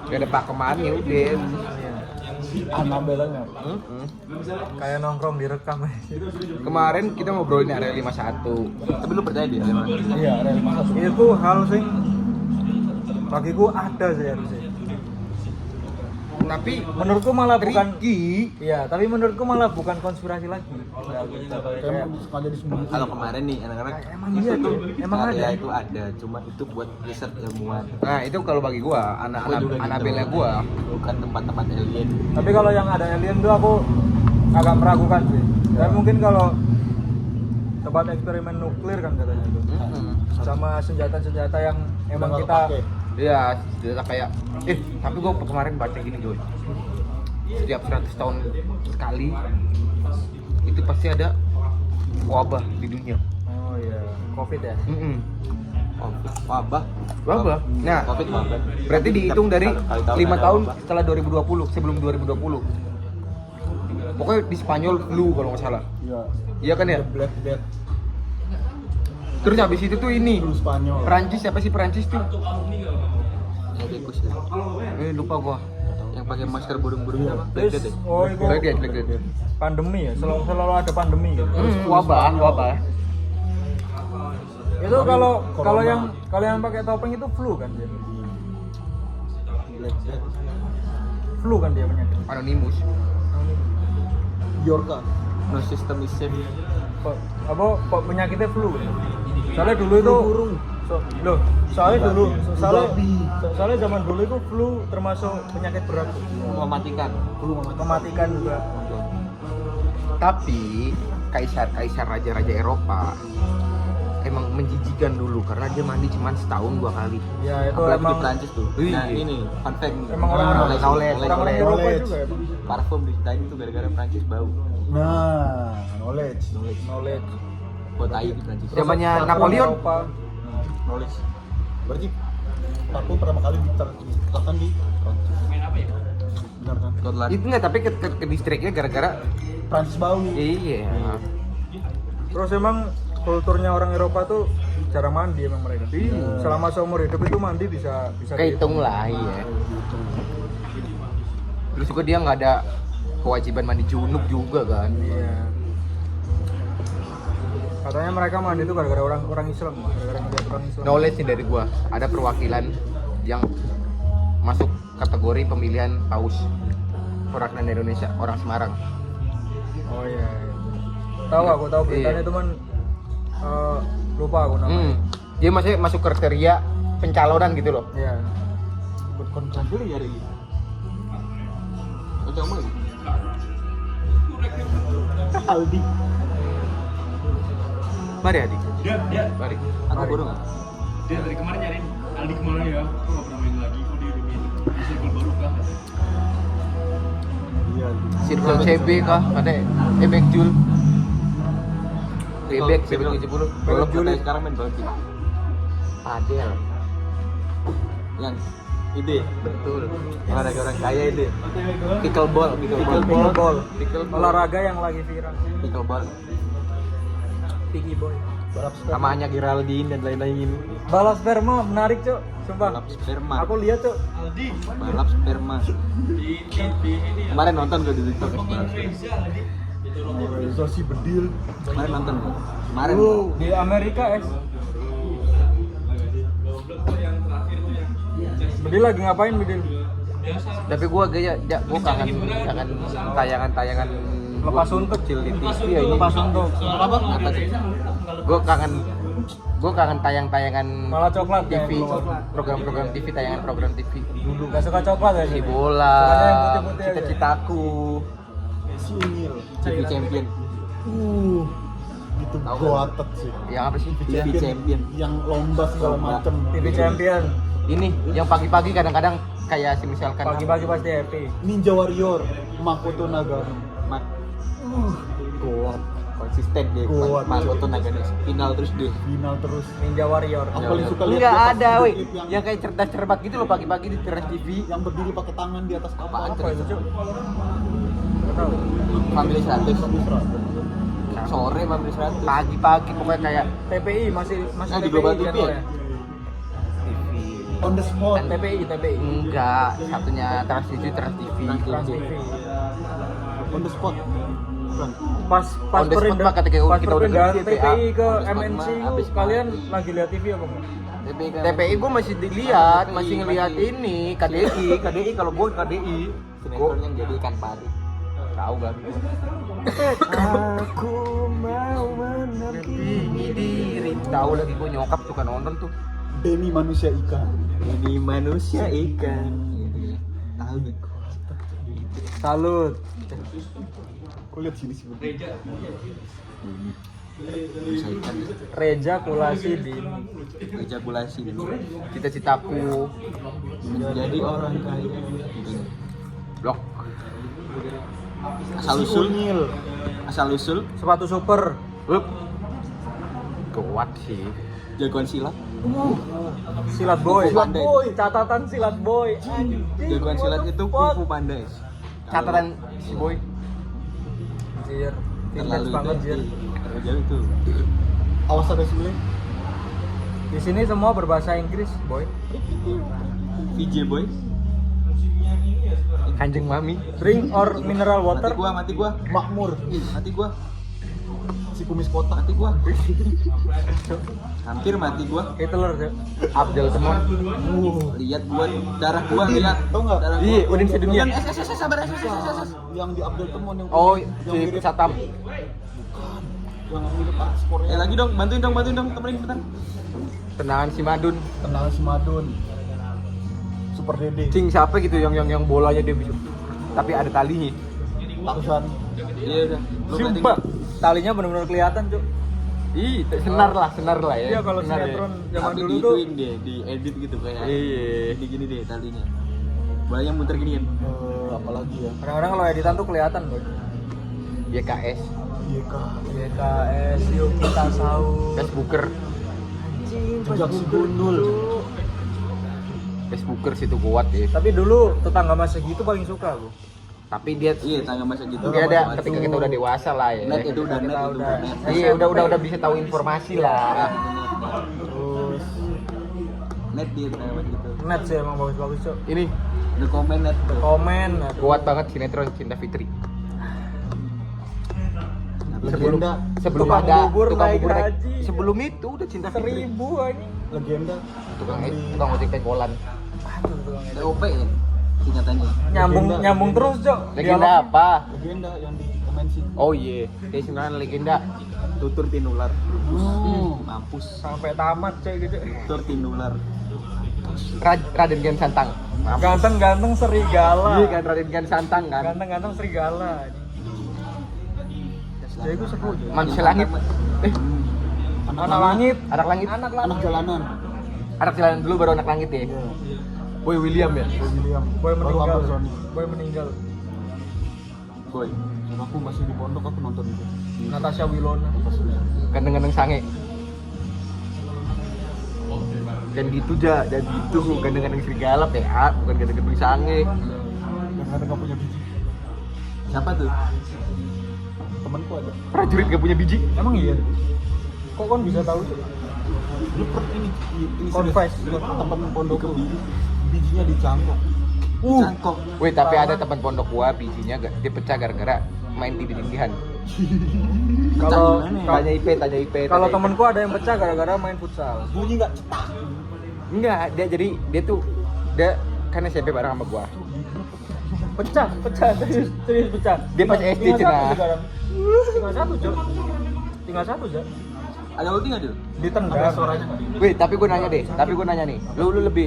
ada pakemannya udah. Anabelanya. Kayak nongkrong direkam. Kemarin kita ngobrolin area 51. Tapi lu percaya dia? Iya, Real Masas. Itu hal sing bagiku ada sih harusnya. Tapi menurutku malah bukan tricky. iya, tapi menurutku malah bukan konspirasi lagi. Kayak sengaja disembunyiin. Kalau kemarin nih anak-anak Emang iya tuh, emang area ada. itu ada, cuma itu buat riset ilmuwan. Nah, itu kalau bagi gua, Gua juga gitu. Annabelle gua. Bukan tempat-tempat alien. Tapi kalau yang ada alien tuh aku agak meragukan sih. Tapi mungkin kalau tempat eksperimen nuklir kan katanya tuh. Sama senjata-senjata yang emang Udah nggak kita kepake. Iya, senjata kayak tapi gua kemarin baca gini, Joy. Setiap 100 tahun sekali itu pasti ada wabah di dunia. oh iya, Covid ya. Wabah. Wabah. Nah, Covid wabah. berarti dihitung dari Kali tahun 5 ada tahun wabah. setelah 2020, sebelum 2020. Pokoknya di Spanyol flu kalau nggak salah. Iya. Iya kan ya? The Black Death, Terus habis itu tuh ini flu Spanyol. Perancis, siapa sih Perancis tuh? Yang tikus ya. Lupa gua. Yang pakai masker burung-burung apa? Black Terus Death ya? oh itu Black Death. pandemi ya, selalu ada pandemi ya. Wabah. Itu kalau yang pakai topeng itu flu kan dia. Black Death. Flu kan dia penyakit. Anonymous. Bjorka. No system is safe. Apa penyakitnya flu kan? Soalnya dulu itu soalnya zaman dulu itu flu termasuk penyakit berat, Mematikan. mematikan juga. Tapi kaisar raja-raja Eropa emang menjijikan dulu karena dia mandi cuma setahun 2 kali. Ya itu Apalagi di emang Prancis tuh. Iya. Nah ini fun fact. emang orang-orang Knowledge. Eropa juga emang. Parfum diceritain itu gara-gara Prancis bau. Nah, knowledge. Knowledge. Buat tai di Prancis. Zamannya Terus Napoleon. Eropa. Knowledge. Berarti parfum pertama kali diciptakan di Prancis. Benar kan? Scotland. Itu enggak, tapi ke distriknya gara-gara Prancis bau. iya. Terus emang kulturnya orang Eropa tuh jarang mandi emang mereka. Selama seumur hidup itu mandi bisa Kehitung lah, iya. Terus juga dia nggak ada kewajiban mandi junub juga kan. Iya. Katanya mereka mandi itu gara-gara orang Islam, gara-gara ngeliat orang Islam. Knowledge nih dari gua, ada perwakilan yang masuk kategori pemilihan paus perwakilan Indonesia, orang Semarang. Oh iya. Aku tahu beritanya Iya. cuman lupa aku namanya. Dia masuk kriteria pencalonan gitu loh. Iya. Berkontrol ya hari ini. Kau coba lagi. Aldi. Mari Adi. Dia Mari. Aku burung nggak? dia dari kemarin nyariin Aldi kemana ya? Kok nggak pernah main lagi? Kok dia udah main di circle baru kah? Iya. Circle CB kah? Ada Ebek Jul. Ebek CB 70. Kalau Juli sekarang main bagi. Adel. Yang ide. Betul. Yang ada orang kaya ide. Pickleball. Pickleball. Olahraga yang lagi viral. Pickleball. Piggy boy. Balap sepeda. Namanya Geraldine dan lain-lain. Balap sperma menarik, Cok. Sumpah. Balap sperma. Aku lihat, Cok. Aldi Balap sperma. di ini Kemarin nonton gue di TikTok. Kemarin Organisasi bedil. nonton gue. Kemarin. Di Amerika, Bedil lagi ngapain, Bedil? Tapi gua kangen tayangan-tayangan Lepas untuk kecil di TV ya ini. Lepas untuk Apa? Apa sih? Gua kangen tayangan malah coklat ya, TV, coklat. program-program TV, tayangan program TV. Dulu gak suka coklat ya? Si sih? bola, Sukanya yang putih-putih aja. cita-citaku. Singil. TV Champion. Itu Tahu goatet sih. Yang apa sih? TV Champion. Yang lomba segala Lomba. macem. TV Champion. Ini yang pagi-pagi kadang-kadang kayak misalkan Pagi-pagi pasti happy. Ninja Warrior. Makoto Nagano. Mak Goat. konsisten deh. Kuat. Makoto Nagano final terus deh. Final terus. Ninja Warrior. Aku paling suka lihat enggak dia pas ada, video woi. klip Yang kayak cerdas cermat gitu loh pagi-pagi di Trans TV. yang berdiri pakai tangan di atas kapal. Apa itu, Cok? Gak tahu. Family 100. Nah, Sore Family 100. Pagi-pagi pokoknya kayak TPI masih Nah, di Global TV ya? channelnya. TV. On the spot. Kan TPI. Enggak, satunya Trans TV, Trans TV. Trans TV. On the spot. Pas On the spot, Pak, ketika pas kita udah perpindahan ganti TPI ke on the spot, MNC mah, abis kalian lagi lihat TV apa enggak? TPI gue masih dilihat, masih ngelihat ini KDI kalau gue KDI. Sinetron yang jadi ikan pari. Tahu gak? Aku mau menampingi diri. Tahu lagi gue nyokap suka nonton tuh. Denny manusia ikan. Ini manusia ikan. Tahu nih. Salut. Kau lihat sini sih. Reja kulasi di Ejakulasi. Cita-citaku Menjadi orang kaya. blok. Asal usul sepatu super. Up. Kuat sih. jagoan silat. Silat boy. Silat boy. Catatan silat boy. Anjing. Jagoan silat itu Kung Fu Panda. Catatan si boy. Jir. Vintage Terlalu banget jir. terlalu jauh itu. Awas ada sebelah. Di sini semua berbahasa Inggris, boy. VJ boy. Kanjeng mami. Drink or mineral water. Mati gua. Makmur. Mati gua. Si kumis kotak. Mati gua. Hampir mati gua. Hitler, Cok. Abdel Temon. Lihat gua, darah gua lihat. Tau nggak? Darah gua. Iya, Udin sedunia. Yang sabar. Yang di Abdul Temon yang Oh, yang si mirip Satam. yang mirip Pak Korea. Lagi dong, bantuin dong, temenin bentar. Tendangan si Madun. Tenang si Madun. Super Dede. Cing siapa gitu yang bolanya dia bisa. Tapi ada talinya. Tarzan. Iya udah. Lu Sumpah. Talinya benar-benar kelihatan, Cok. Ih, senar lah ya. Iya, kalau Senar ya. sinetron zaman Tapi dulu tuh diituin deh, diedit gitu kayak. Iya. Gini deh talinya. Bolanya muter gini kan. Apalagi ya? kadang-kadang kalau editan tuh kelihatan, boy. YKS. YK. YKS, yuk kita sahur. Facebooker. Jejak si Gundul. Facebooker situ kuat ya. Tapi dulu tetangga masa gitu paling suka aku. Tapi dia Iya, tangga masa gitu. dia ada ketika kita udah dewasa lah ya. Net itu udah net Kita itu udah- net. Iya, udah bisa tahu informasi lah. Terus Net dia tangga masa gitu. net sih emang bagus-bagus, Cok. Ini The comment net tuh. Komen, aduh. kuat banget sinetron Cinta Fitri. Legenda. Sebelum Tukang ada bubur naik naik- haji. sebelum itu udah Cinta Fitri. 1000 ini. Legenda. Tukang ojek tengkolan. DOP ya singkatannya. Nyambung terus, Cok. Legenda Dialog- apa? Legenda yang di MNC. Oh iya, kayak sebenarnya legenda. Tutur tinular. Mampus. sampai tamat, Cok, gitu. Tutur tinular. Raden Kian Santang. Ganteng-ganteng serigala. Iya kan Raden Kian Santang kan. Ganteng-ganteng serigala. Jadi gue seru, Cok. Manusia langit. Anak langit. Anak langit. Anak Anak langit. jalanan. Anak jalan dulu baru anak langit ya. Iya. Boy William ya. William. Boy Baru meninggal. Abel Sony. Boy meninggal. Boy. Aku masih di pondok aku nonton itu. Natasha Wilona. Ganteng-ganteng sange. Dan gitu ja, dan gitu ganteng-ganteng serigala PA, bukan ganteng-ganteng sange. Kadang-kadang gak punya biji. Siapa tuh? Temanku ada. Prajurit gak punya biji. Emang iya? Kok kon bisa tahu, Cok? Lu ini Confess. teman pondokku. Bijinya dicangkok. Cangkok. Wih, tapi ada teman pondok gua bijinya gak dia pecah gara-gara main tindih-tindihan. Kalau Tanya IP. kalau tanya IP. temenku ada yang pecah gara-gara main futsal. Bunyi nggak cetak. Enggak, dia tuh kan SMP bareng sama gua. Pecah, serius pecah. Dia pas SD, Tinggal Cina. satu sekarang. Tinggal satu, Cok. Tinggal satu, Cok. Ada ulti nggak dulu? Ditendang. Suaranya nggak di. Wih, tapi gua nanya nih. Lu lebih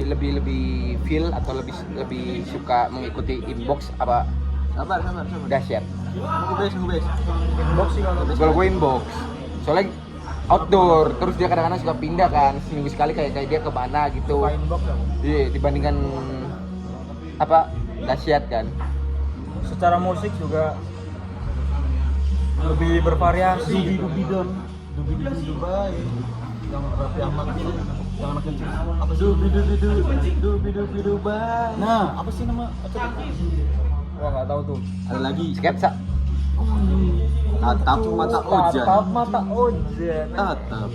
feel atau lebih suka mengikuti inbox apa Sabar. dahsyat? Nunggu bes. Inbox sih kalau. Kalau gue inbox, soalnya outdoor, terus dia kadang-kadang suka pindah kan, seminggu sekali kayak dia ke mana gitu. Suka inbox ya. Iya, dibandingkan apa dahsyat kan. Secara musik juga lebih bervariasi. Dubi-dubidon. Dubi-dubi yang Raffi Ahmad itu yang anak kecil apa sih? Dubi-dubi-dubai. Nah, apa sih nama acara? Wah, nggak tahu tuh. Ada lagi. Sketsa. Tatap mata ojan. Tatap mata ojan. Tatap.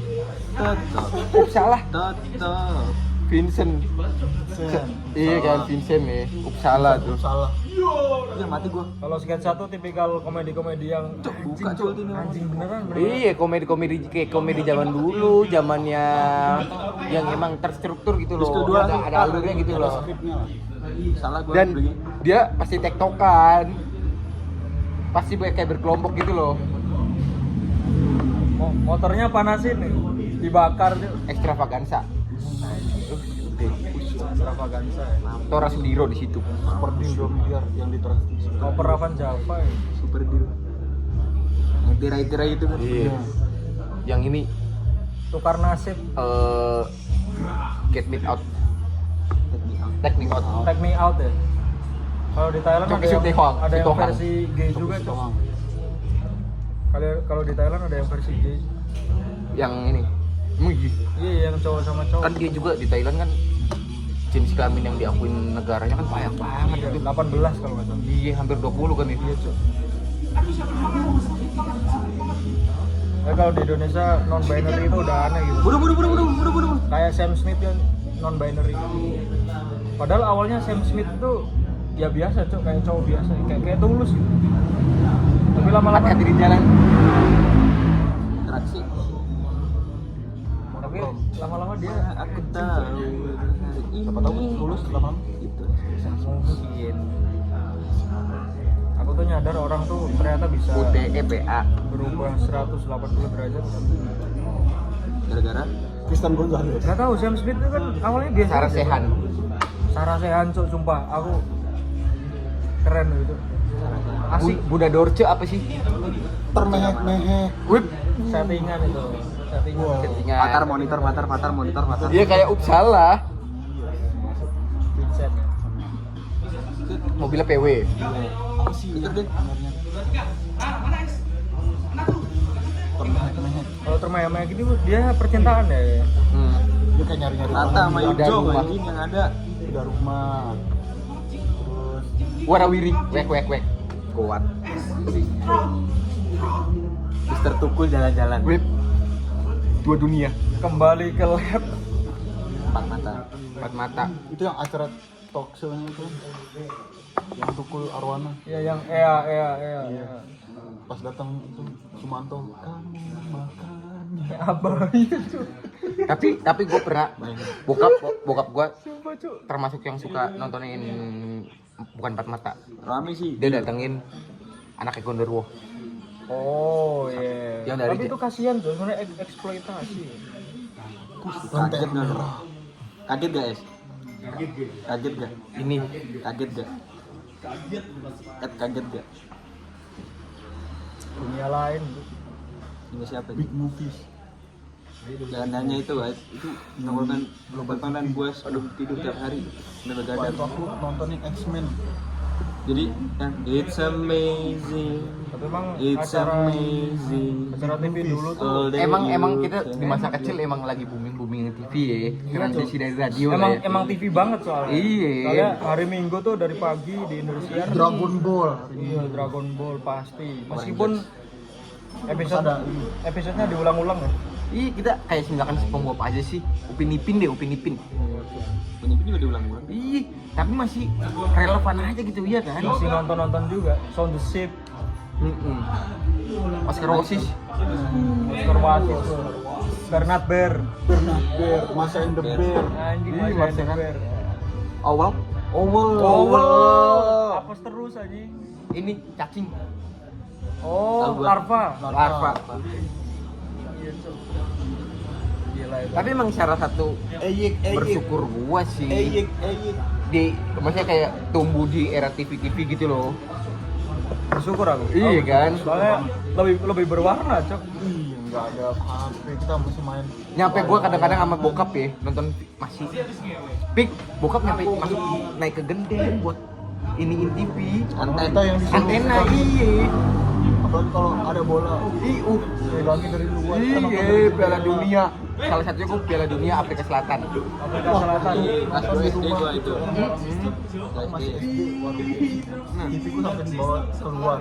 Oh, salah. Tatap. Vincent. Iya kan Vincent ya. Uppsala tuh. Salah. Udah mati gua. Kalau sketsa tuh tipikal komedi-komedi yang anjing beneran. Iya, komedi-komedi kayak komedi zaman dulu, zamannya yang emang terstruktur gitu loh. Ada alurnya gitu loh. Skripnya lah. Salah gua. Dan dia pasti tektokan. Pasti kayak berkelompok gitu loh. Motornya panasin nih, dibakar tuh. Extravaganza. Extravaganza ya. Tora Sudiro di situ. Super deal 2 miliar yang ditransaksi. Koper Ravan Java ya. Super deal. Yang tirai-tirai itu kan. Iya. Yang ini Tukar nasib, Get Me Out. Take Me Out. take me out ya. Kalau di Thailand Cok ada Isu yang, Tehong, ada yang Tehong. versi gay juga tuh. Kalau di Thailand ada yang versi gay. Yang ini. Mugi. Iya, yang cowok sama cowok. Kan dia juga di Thailand kan jenis kelamin yang diakuin negaranya kan banyak banget Iya, itu. 18 kalau nggak salah. Iya, hampir 20 kan itu. Iya, Cok. Ya kalau di Indonesia non binary itu udah aneh gitu. Buru. Kayak Sam Smith yang non binary. Padahal awalnya Sam Smith itu ya biasa, Cok, kayak cowok biasa, kayak tulus gitu. Tapi lama-lama Hati-hati di jalan. Interaksi. tapi lama-lama dia Aku tahu. Siapa tahu lulus lama gitu. mungkin. Aku tuh nyadar orang tuh ternyata bisa UTEPA. berubah 180 derajat. Gara-gara Kristen Gonzalez. Gak tahu Sam Smith itu kan awalnya biasa. Sarah aja. Sehan. Sarah Sehan, Cok, sumpah aku keren gitu. Asik, Bunda Dorce apa sih? Termehek-mehek. Wip. settingan itu. Settingan. Settingan. Patar monitor. Dia kayak Uppsala. Vincent. Mobilnya PW. Apa sih? Itu deh. Termehek-mehek. Kalau termaya-maya gini dia percintaan ya. Dia kayak nyari-nyari Tata sama orang Udah Ijo rumah. anjing yang ada. udah rumah. Terus Warawiri. Wek. Kuat. Mister Tukul jalan-jalan. Wip. Dua dunia. Kembali ke lab. Empat mata. Empat mata. itu yang acara talk show-nya itu yang Tukul Arwana Ya yang Ea. pas datang itu Sumanto kamu makan Abah itu, Cok. Tapi gue pernah bokap gue termasuk yang suka nontonin bukan Empat Mata. Rame sih. Dia datengin anaknya Gondorwo. Oh iya. Yang dari Tapi itu kasihan tuh, sebenarnya eksploitasi. Kaget nggak lo? Kaget gak es? Kaget gak? Ini Kaget gak? Kaget gak? Dunia lain. Ini siapa? big movies Jangan hanya itu guys. Itu nongkrongkan tontonan gue aduh tidur tiap hari. Udah begadang. waktu aku nontonin X-Men Jadi yang it's amazing. Tapi emang It's amazing. acara TV dulu tuh All day emang you kita can di masa have kecil it. emang lagi booming TV ya. Transisi dari radio lah ya. emang TV banget soalnya. Iya. Soalnya hari Minggu tuh dari pagi di Indonesia. Dragon Ball Iya, Dragon Ball pasti. Meskipun episode ada episodenya diulang-ulang ya. Iya, kita kayak misalkan SpongeBob aja sih. Upin Ipin. Ini juga diulang-ulang. Iya, tapi masih relevan aja gitu ya kan. Masih nonton juga. Sound the Ship, Oscar Osis. Oscar Wasis, Bernard Bear. Bernard Bear Masa and the Bear Anjing Iya, masih masih ada kan. Bear. Owl. Apes terus anjing. Ini cacing. Oh, Tahu gua. larva. Larva. Iya, Cok. Gila itu. Tapi emang salah satu Eyik bersyukur gua sih Eyik di maksudnya kayak tumbuh di era TV gitu loh. bersyukur aku. Iya kan? Soalnya lebih berwarna, Cok. iya nggak ada HP kita masih main Nyampe gua kadang-kadang sama bokap ya nonton masih pik bokap nyampe masuk naik ke genteng buat iniin TV kita yang disuruh antena iya apalagi kalau ada bola pegangin dari luar iya Piala Dunia salah satunya gua Piala Dunia Afrika Selatan. Afrika Selatan. Pas gue SD gue itu. masih SD waduh nah TV ku sampai dibawa keluar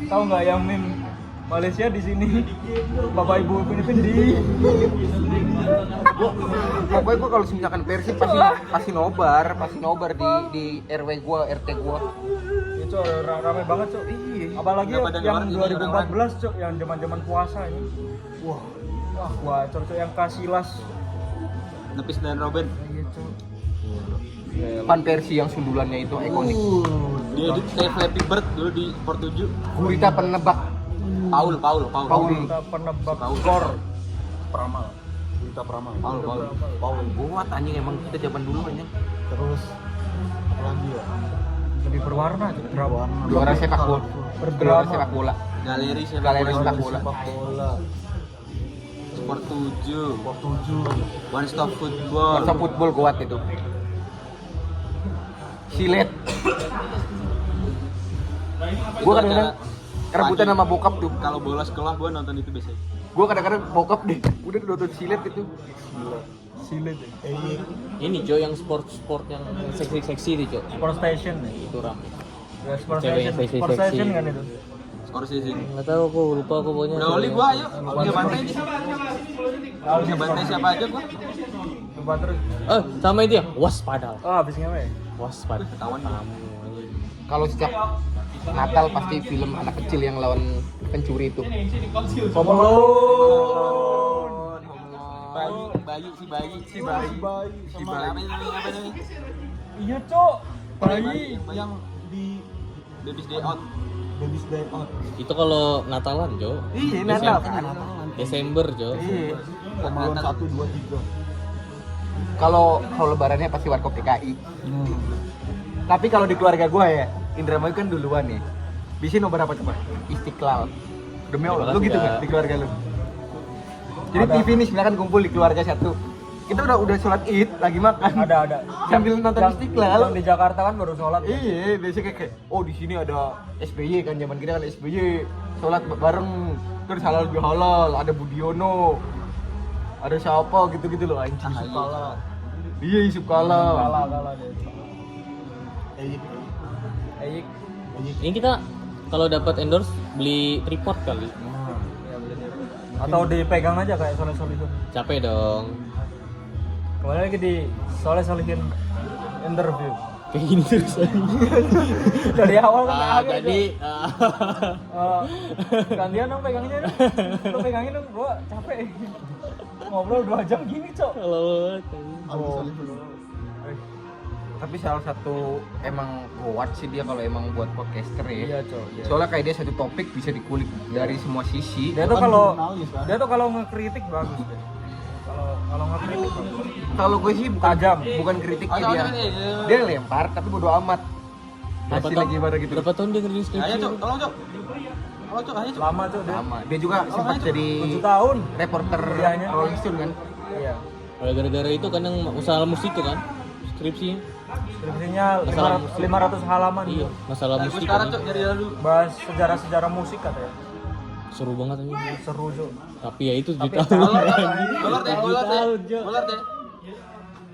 Tahu nggak yang meme Malaysia di sini Bapak Ibu Filipin di Pokoknya gue kalau misalkan Persib pasti nobar di RW gue, RT gue. Itu rame banget cok. Iya. Apalagi Nggak pada yang luar jadi 2014 cok, yang zaman puasa ini. Wah gacor cok, yang Casillas. Nepis dan Robin. Iya cok. Van Persie yang sundulannya itu ikonik. Dia edit kayak Flappy Bird dulu di Port 7. Gurita penebak. Paul. Kita penebak skor. Pramal. Berita Pramal. Paul. Buat anjing emang kita zaman dulu anjing. Terus apa lagi ya? Lebih berwarna cok. Berwarna. Juara sepak bola. Juara sepak bola. Galeri sepak Galeri bola. sepak bola. Sepak bola. Sport 7. Sport 7. One Stop Football. Masa football kuat itu. Silet. Gua kadang-kadang kerebutan sama bokap tuh. Kalau bola sekolah gua nonton itu biasanya. Gua kadang-kadang bokap deh udah nonton silet itu. Silet ya. Ini Jo yang sport yang seksi-seksi itu Jo. Sport Station ya. Itu rame. Ya, Sport Cewek Station. yang seksi-seksi. Sport Station kan itu. Skor season. Enggak tahu aku lupa aku pokoknya. Udah oli gua ayo. Punya bantai nih. Punya bantai siapa aja gua? Coba terus. Sama itu ya, waspada. Oh, habis ngapain? Waspada. Ketahuan. Kalau sejak Natal pasti film anak kecil yang lawan pencuri itu. Home Alone. Si bayi. Apa namanya? Iya, Cok. Bayi yang di Baby's Day Out. Baby's Day Out. Itu kalau Natalan, Jo. Iya, Natal kan. Desember, Jo. Iya. Home Alone 1, 2, 3. Kalau lebarannya pasti Warkop DKI. Tapi kalau di keluarga gua ya, Indramayu kan duluan nih. Bisa nomor apa coba? Istiqlal. Demi Allah, lu gitu kan di keluarga lu? Jadi TV nih misalkan kumpul di keluarga satu. Kita udah sholat Id, lagi makan. ada. Sambil nonton Istiqlal. Yang di Jakarta kan baru sholat. Iya, biasanya kayak oh di sini ada SBY kan, zaman kita kan SBY sholat bareng, terus halal bihalal, ada Budiono, ada siapa gitu-gitu loh anjing. Yusuf Kala. Iya, Yusuf Kala. Kalah deh. Eyik. Ini kita kalau dapat endorse beli tripod kali. Atau dipegang aja kayak soleh-soleh itu. Capek dong. Kembali lagi di soleh-solehin interview. Kayak gini terus aja. Dari awal kan akhir. Jadi gantian dong pegangnya dong. Lu pegangin dong, gua capek. Ngobrol 2 jam gini, Cok. kalau Tapi salah satu emang kuat sih dia kalau emang buat podcaster ya. Iya, Cok. Iya. Soalnya kayak dia satu topik bisa dikulik dari semua sisi. Dia tuh Kan kalau jurnalis, kan? dia tuh kalau ngekritik bagus deh. Kalau ngekritik bagus. Kalau gue sih Tajam. bukan kritiknya Ayo, dia. ayo. Dia lempar tapi bodo amat. Hasilnya gimana gitu. Berapa tahun dia ngerjain skripsi? Ayo, Cok. Tolong, Cok. Ayo, Cok. Ayo, Cok. Lama tuh dia. Lama. Dia juga sempat jadi 7 tahun. reporter Dianya. Rolling Stone kan. Iya. Gara-gara itu kan yang usaha musik tuh kan skripsinya. Skripsinya Masalah 500 halaman. Iya, masalah Gue musik sekarang, kan. Cok, nyari dulu. Bahas sejarah-sejarah musik katanya. Seru banget aja. Seru, Cok. Tapi ya itu Tapi juta. Bolor deh. Bolor deh.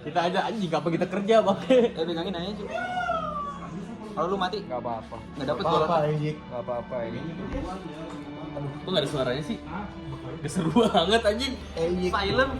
Kita aja anjing apa kita kerja pakai. Pegangin aja, Cok. Kalau lu mati, Enggak apa-apa. nggak dapet bolor. Enggak apa-apa ini. Kok enggak ada suaranya sih? Gak seru banget anjing. Silent.